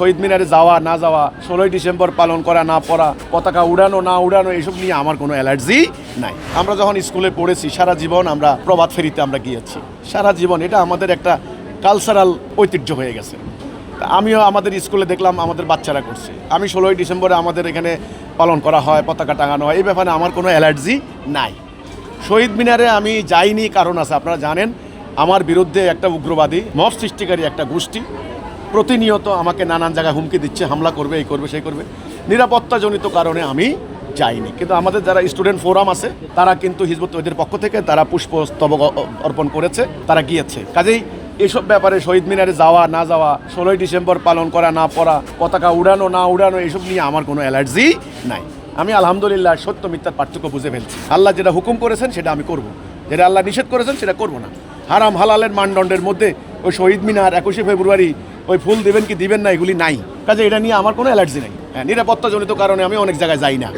শহীদ মিনারে যাওয়া না যাওয়া, 16ই ডিসেম্বর পালন করা না পড়া, পতাকা উড়ানো না উড়ানো, এসব নিয়ে আমার কোনো অ্যালার্জি নাই। আমরা যখন স্কুলে পড়েছি সারা জীবন আমরা প্রভাত ফেরিতে আমরা গিয়েছি, সারা জীবন এটা আমাদের একটা কালচারাল ঐতিহ্য হয়ে গেছে। আমিও আমাদের স্কুলে দেখলাম আমাদের বাচ্চারা করছে। আমি 16ই ডিসেম্বরে আমাদের এখানে পালন করা হয়, পতাকা টাঙানো হয়, এই ব্যাপারে আমার কোনো অ্যালার্জি নাই। শহীদ মিনারে আমি যাইনি, কারণ আছে, আপনারা জানেন আমার বিরুদ্ধে একটা উগ্রবাদী মব সৃষ্টিকারী একটা গোষ্ঠী প্রতিনিয়ত আমাকে নানান জায়গায় হুমকি দিচ্ছে, হামলা করবে, এই করবে, সেই করবে। নিরাপত্তাজনিত কারণে আমি যাইনি। কিন্তু আমাদের যারা স্টুডেন্ট ফোরাম আছে তারা কিন্তু হিজবুত তওহীদের পক্ষ থেকে তারা পুষ্পস্তবক অর্পণ করেছে, তারা গিয়েছে। কাজেই এসব ব্যাপারে শহীদ মিনারে যাওয়া না যাওয়া, 16ই ডিসেম্বর পালন করা না পড়া, পতাকা উড়ানো না উড়ানো, এসব নিয়ে আমার কোনো অ্যালার্জি নাই। আমি আলহামদুলিল্লাহ সত্য মিথ্যার পার্থক্য বুঝে ফেলছি। আল্লাহ যেটা হুকুম করেছেন সেটা আমি করব, যেটা আল্লাহ নিষেধ করেছেন সেটা করব না। হারাম হালালের মানদণ্ডের মধ্যে ওই শহীদ মিনার 21শে ফেব্রুয়ারি ওই ফুল দেবেন কি দিবেন না, এগুলি নাই। কাজে এটা নিয়ে আমার কোনো অ্যালার্জি নেই। হ্যাঁ, নিরাপত্তাজনিত কারণে আমি অনেক জায়গায় যাই না।